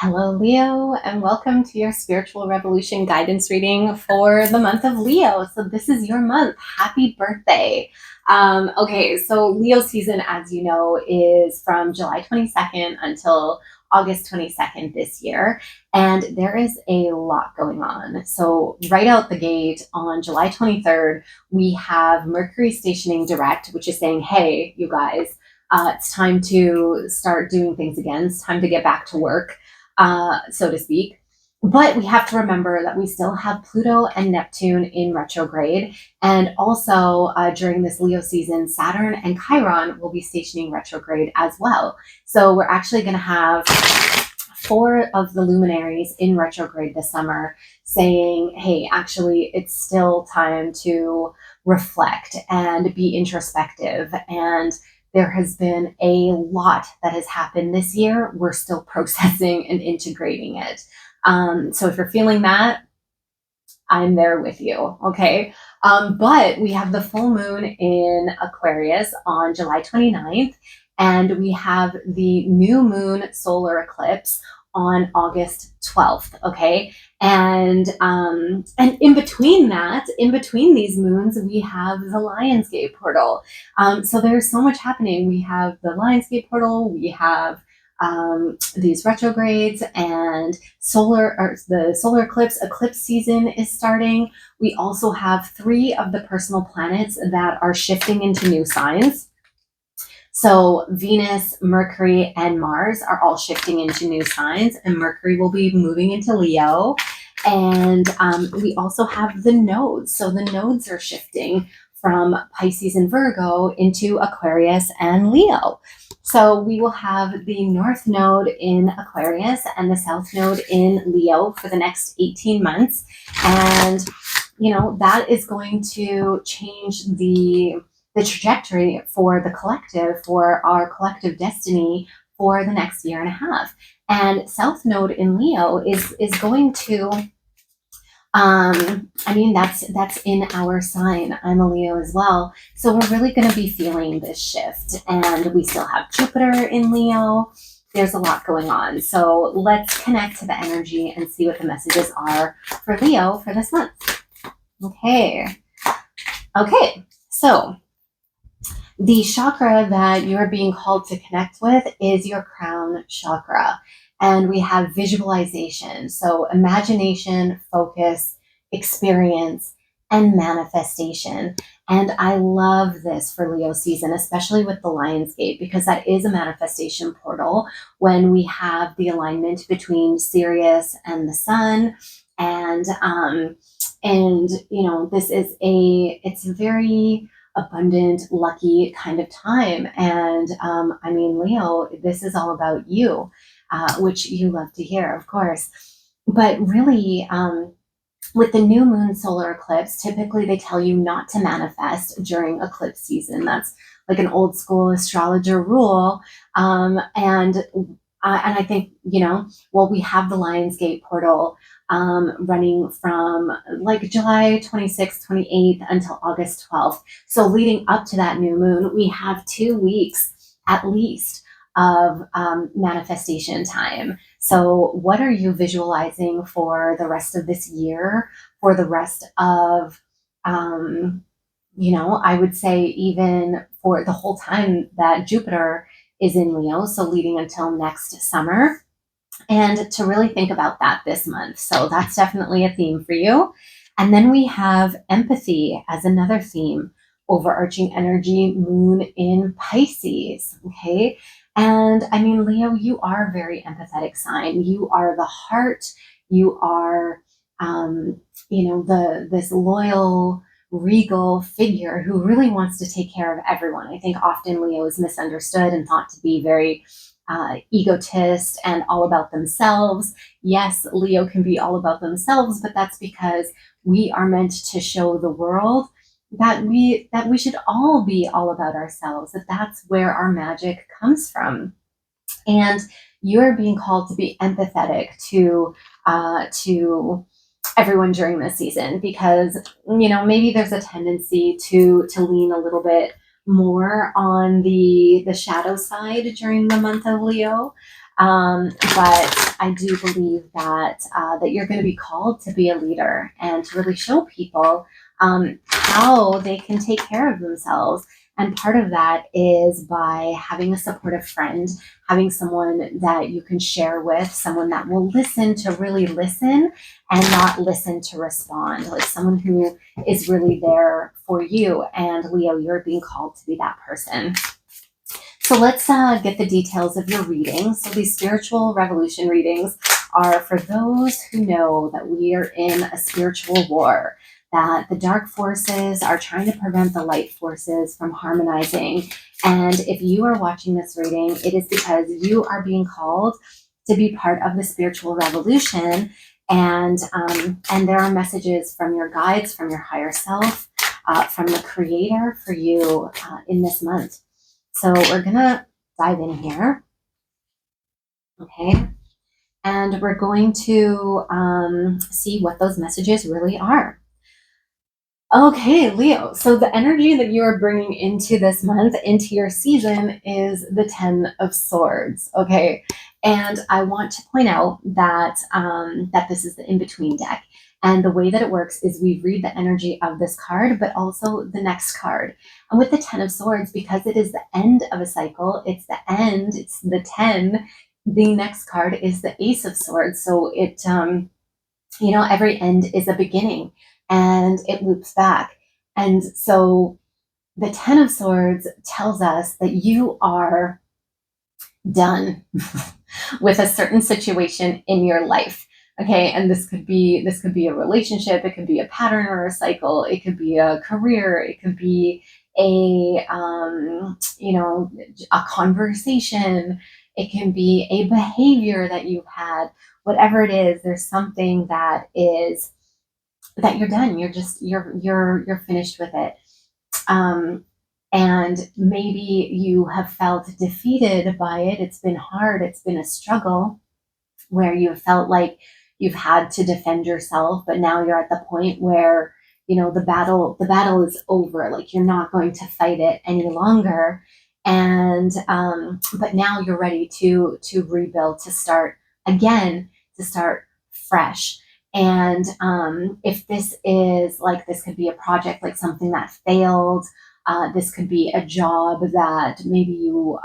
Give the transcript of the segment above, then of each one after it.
Hello, Leo, and welcome to your Spiritual Revolution guidance reading for the month of Leo. So, this is your month. Happy birthday. Okay, so Leo season, as you know, is from July 22nd until August 22nd this year, and there is a lot going on. So, right out the gate on July 23rd, we have Mercury stationing direct, which is saying, hey, you guys, it's time to start doing things again. It's time to get back to work, so to speak. But we have to remember that we still have Pluto and Neptune in retrograde. And also during this Leo season, Saturn and Chiron will be stationing retrograde as well. So we're actually going to have four of the luminaries in retrograde this summer saying, hey, actually, it's still time to reflect and be introspective. And there has been a lot that has happened this year. We're still processing and integrating it. So if you're feeling that, I'm there with you, okay? But we have the full moon in Aquarius on July 29th, and we have the new moon solar eclipse on August 12th, okay? And in between that, in between these moons, we have the Lionsgate portal. So there's so much happening. We have the Lionsgate portal, we have these retrogrades, and the solar eclipse season is starting. We also have 3 of the personal planets that are shifting into new signs. So Venus, Mercury, and Mars are all shifting into new signs, and Mercury will be moving into Leo. And we also have the nodes. So the nodes are shifting from Pisces and Virgo into Aquarius and Leo. So we will have the North Node in Aquarius and the South Node in Leo for the next 18 months. And, that is going to change the trajectory for the collective, for our collective destiny for the next year and a half. And South Node in Leo is going to, that's in our sign. I'm a Leo as well. So we're really going to be feeling this shift. And we still have Jupiter in Leo. There's a lot going on. So let's connect to the energy and see what the messages are for Leo for this month. Okay. So the chakra that you're being called to connect with is your crown chakra. And we have visualization. So imagination, focus, experience, and manifestation. And I love this for Leo season, especially with the Lionsgate, because that is a manifestation portal when we have the alignment between Sirius and the sun. And this is it's a very abundant, lucky kind of time. And Leo, this is all about you, which you love to hear, of course. But really, with the new moon solar eclipse, typically they tell you not to manifest during eclipse season. That's like an old school astrologer rule. And I think, we have the Lionsgate portal running from like July 26th, 28th until August 12th. So leading up to that new moon, we have 2 weeks at least of manifestation time. So what are you visualizing for the rest of this year, for the rest of, I would say even for the whole time that Jupiter is in Leo, so leading until next summer, and to really think about that this month. So that's definitely a theme for you. And then we have empathy as another theme, overarching energy, moon in Pisces, okay? And Leo, you are a very empathetic sign. You are the heart. You are, this loyal, regal figure who really wants to take care of everyone. I think often Leo is misunderstood and thought to be very egotist and all about themselves. Yes, Leo can be all about themselves, but that's because we are meant to show the world that we should all be all about ourselves, that's where our magic comes from. And you're being called to be empathetic to everyone during this season, because maybe there's a tendency to lean a little bit more on the shadow side during the month of Leo, but I do believe that that you're going to be called to be a leader and to really show people how they can take care of themselves. And part of that is by having a supportive friend, having someone that you can share with, someone that will listen to really listen and not listen to respond, like someone who is really there for you. And Leo, you're being called to be that person. So let's get the details of your reading. So these spiritual revolution readings are for those who know that we are in a spiritual war, that the dark forces are trying to prevent the light forces from harmonizing. And if you are watching this reading, it is because you are being called to be part of the spiritual revolution. And there are messages from your guides, from your higher self, from the creator for you in this month. So we're gonna dive in here, okay? And we're going to see what those messages really are. Okay, Leo. So the energy that you are bringing into this month, into your season, is the Ten of Swords. Okay, and I want to point out that that this is the in-between deck, and the way that it works is we read the energy of this card, but also the next card. And with the Ten of Swords, because it is the end of a cycle, it's the end. It's the 10. The next card is the Ace of Swords. So it every end is a beginning and it loops back. And so the Ten of Swords tells us that you are done with a certain situation in your life. Okay, and this could be a relationship, it could be a pattern or a cycle, it could be a career, it could be a a conversation, it can be a behavior that you've had. Whatever it is, there's something that is that you're done. You're finished with it. Um, and maybe you have felt defeated by it. It's been hard. It's been a struggle where you felt like you've had to defend yourself, but now you're at the point where the battle is over. Like you're not going to fight it any longer, and but now you're ready to rebuild, to start again, to start fresh. And if this is like, this could be a project, like something that failed. This could be a job that maybe you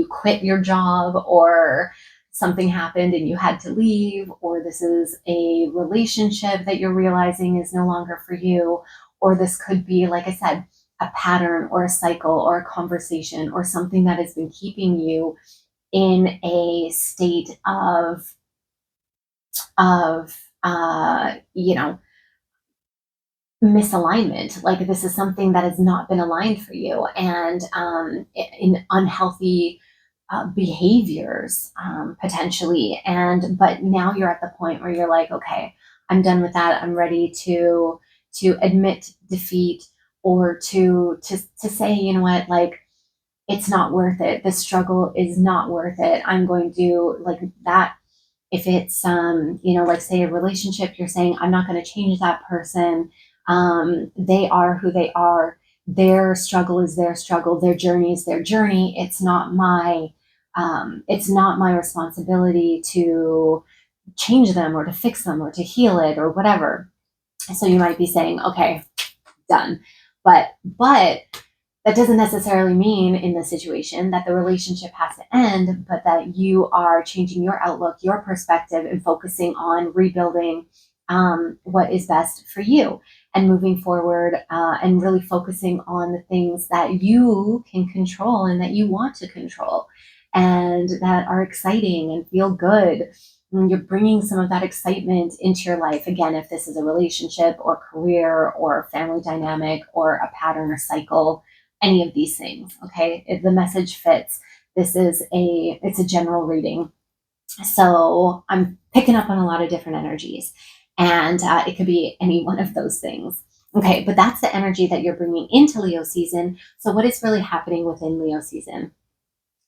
quit your job, or something happened and you had to leave, or this is a relationship that you're realizing is no longer for you, or this could be, like I said, a pattern or a cycle or a conversation or something that has been keeping you in a state of misalignment. Like this is something that has not been aligned for you, and in unhealthy behaviors, potentially. And but now you're at the point where you're like, okay, I'm done with that. I'm ready to admit defeat, or to say, you know what, like it's not worth it. The struggle is not worth it. I'm going to, like, that. If it's like, say, a relationship, you're saying, I'm not going to change that person. They are who they are. Their struggle is their struggle. Their journey is their journey. It's not my responsibility to change them or to fix them or to heal it or whatever. So you might be saying, okay, done. But that doesn't necessarily mean in this situation that the relationship has to end, but that you are changing your outlook, your perspective, and focusing on rebuilding what is best for you, and moving forward, and really focusing on the things that you can control and that you want to control and that are exciting and feel good. And you're bringing some of that excitement into your life. Again, if this is a relationship or career or family dynamic or a pattern or cycle, any of these things, okay? If the message fits, it's a general reading. So I'm picking up on a lot of different energies, and it could be any one of those things. Okay, but that's the energy that you're bringing into Leo season. So what is really happening within Leo season?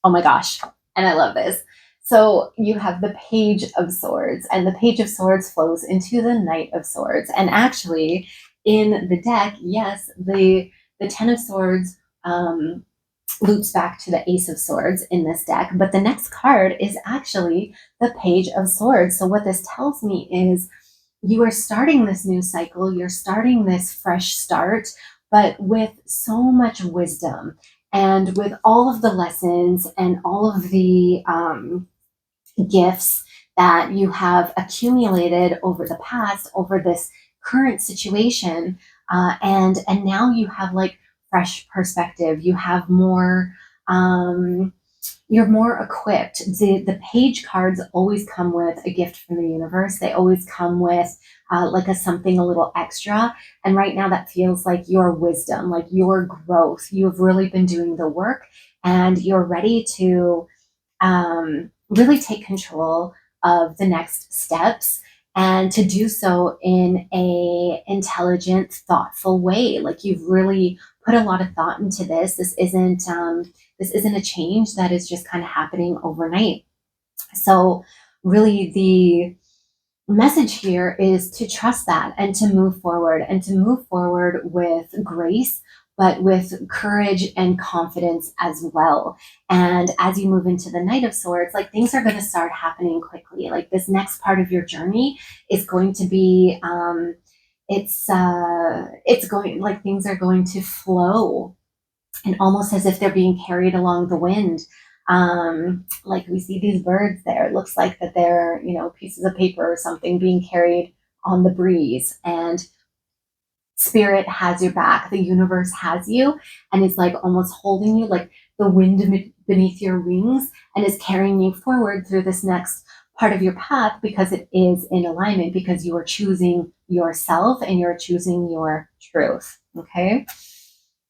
Oh my gosh, and I love this. So you have the Page of Swords, and the Page of Swords flows into the Knight of Swords. And actually, in the deck, yes, the Ten of Swords loops back to the Ace of Swords in this deck, but the next card is actually the Page of Swords. So what this tells me is you are starting this new cycle, you're starting this fresh start, but with so much wisdom and with all of the lessons and all of the gifts that you have accumulated over the past, over this current situation, and now you have like fresh perspective. You have more. You're more equipped. The page cards always come with a gift from the universe. They always come with like a something a little extra. And right now that feels like your wisdom, like your growth. You've really been doing the work and you're ready to really take control of the next steps and to do so in a intelligent, thoughtful way. Like you've really put a lot of thought into this. This isn't a change that is just kind of happening overnight. So really the message here is to trust that and to move forward with grace, but with courage and confidence as well. And as you move into the Knight of Swords, like things are going to start happening quickly. Like this next part of your journey is going to be, it's going, like things are going to flow and almost as if they're being carried along the wind. Like we see these birds there. It looks like that they're, pieces of paper or something being carried on the breeze. And spirit has your back. The universe has you and is like almost holding you like the wind beneath your wings and is carrying you forward through this next part of your path because it is in alignment, because you are choosing yourself and you're choosing your truth. Okay.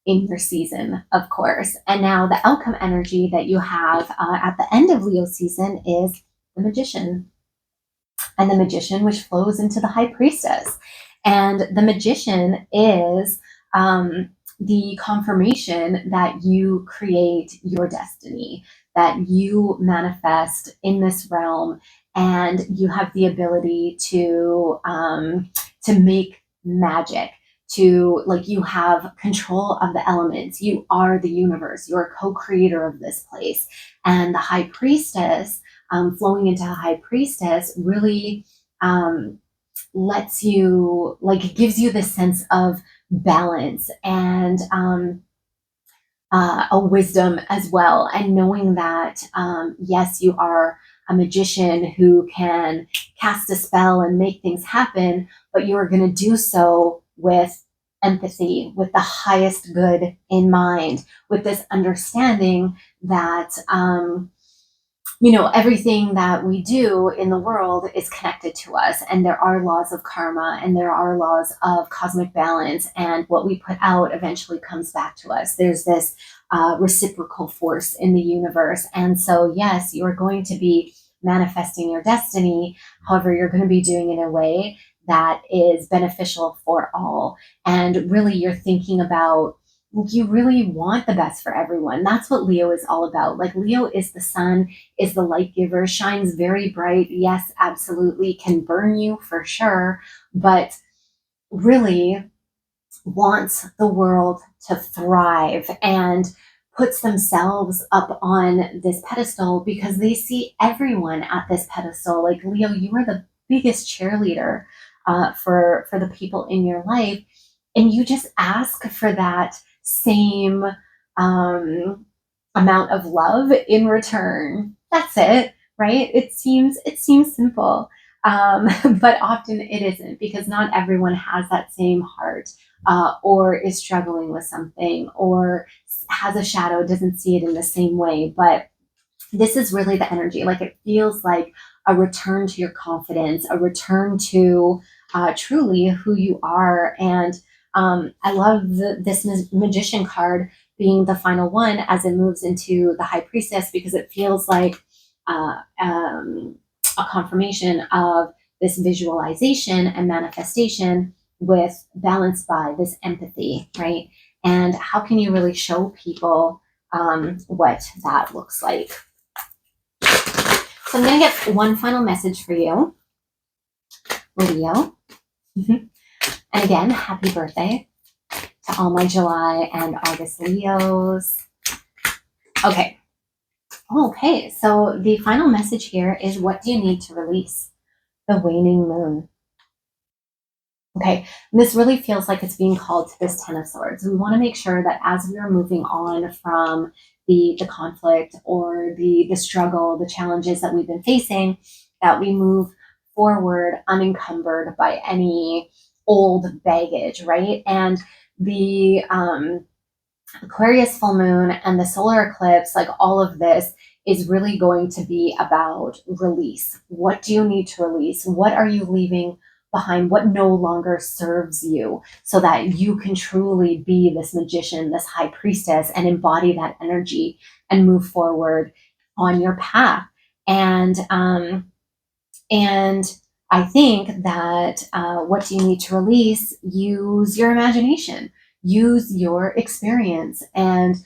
In your season, of course. And now the outcome energy that you have at the end of Leo season is the Magician. And the Magician, which flows into the High Priestess. And the Magician is the confirmation that you create your destiny, that you manifest in this realm, and you have the ability to make magic. To like you have control of the elements. You are the universe. You're a co-creator of this place. And the High Priestess, flowing into a High Priestess, really lets you, like, gives you this sense of balance and a wisdom as well. And knowing that, yes, you are a magician who can cast a spell and make things happen, but you are going to do so with empathy, with the highest good in mind, with this understanding that, everything that we do in the world is connected to us, and there are laws of karma and there are laws of cosmic balance, and what we put out eventually comes back to us. There's this reciprocal force in the universe. And so, yes, you're going to be manifesting your destiny. However, you're going to be doing it in a way that is beneficial for all. And really, you're thinking about, you really want the best for everyone. That's what Leo is all about. Like Leo is the sun, is the light giver, shines very bright. Yes, absolutely, can burn you for sure, but really wants the world to thrive and puts themselves up on this pedestal because they see everyone at this pedestal. Like Leo, you are the biggest cheerleader for the people in your life, and you just ask for that same amount of love in return. That's it, right? It seems simple, but often it isn't, because not everyone has that same heart, or is struggling with something, or has a shadow, doesn't see it in the same way. But this is really the energy. Like it feels like a return to your confidence, a return to truly who you are. And I love this Magician card being the final one as it moves into the High Priestess, because it feels like a confirmation of this visualization and manifestation with balanced by this empathy, right? And how can you really show people what that looks like? So I'm going to get one final message for you, Leo. And again, happy birthday to all my July and August Leos. Okay. Okay. So the final message here is, what do you need to release? The waning moon. Okay, this really feels like it's being called to this Ten of Swords. We want to make sure that as we are moving on from the conflict or the struggle, the challenges that we've been facing, that we move forward unencumbered by any old baggage, right? And the Aquarius full moon and the solar eclipse, like all of this, is really going to be about release. What do you need to release? What are you leaving behind? What no longer serves you, so that you can truly be this magician, this high priestess, and embody that energy and move forward on your path. And I think that what do you need to release? Use your imagination, use your experience, and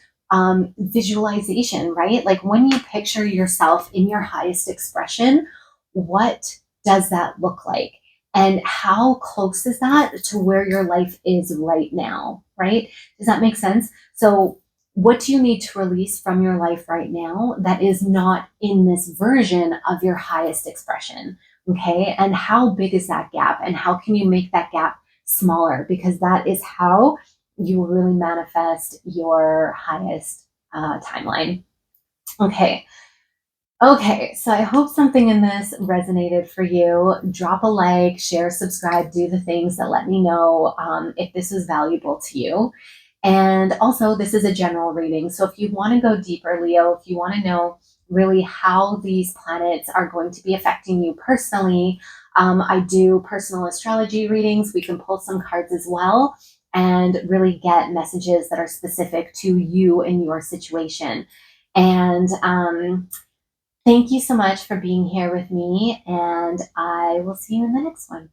visualization, right? Like when you picture yourself in your highest expression, what does that look like? And how close is that to where your life is right now, right? Does that make sense? So, what do you need to release from your life right now that is not in this version of your highest expression? Okay. And how big is that gap? And how can you make that gap smaller? Because that is how you will really manifest your highest timeline. Okay. Okay, so I hope something in this resonated for you. Drop a like, share, subscribe, do the things that let me know if this was valuable to you. And also, this is a general reading. So if you want to go deeper, Leo, if you want to know really how these planets are going to be affecting you personally, I do personal astrology readings. We can pull some cards as well and really get messages that are specific to you and your situation. And thank you so much for being here with me, and I will see you in the next one.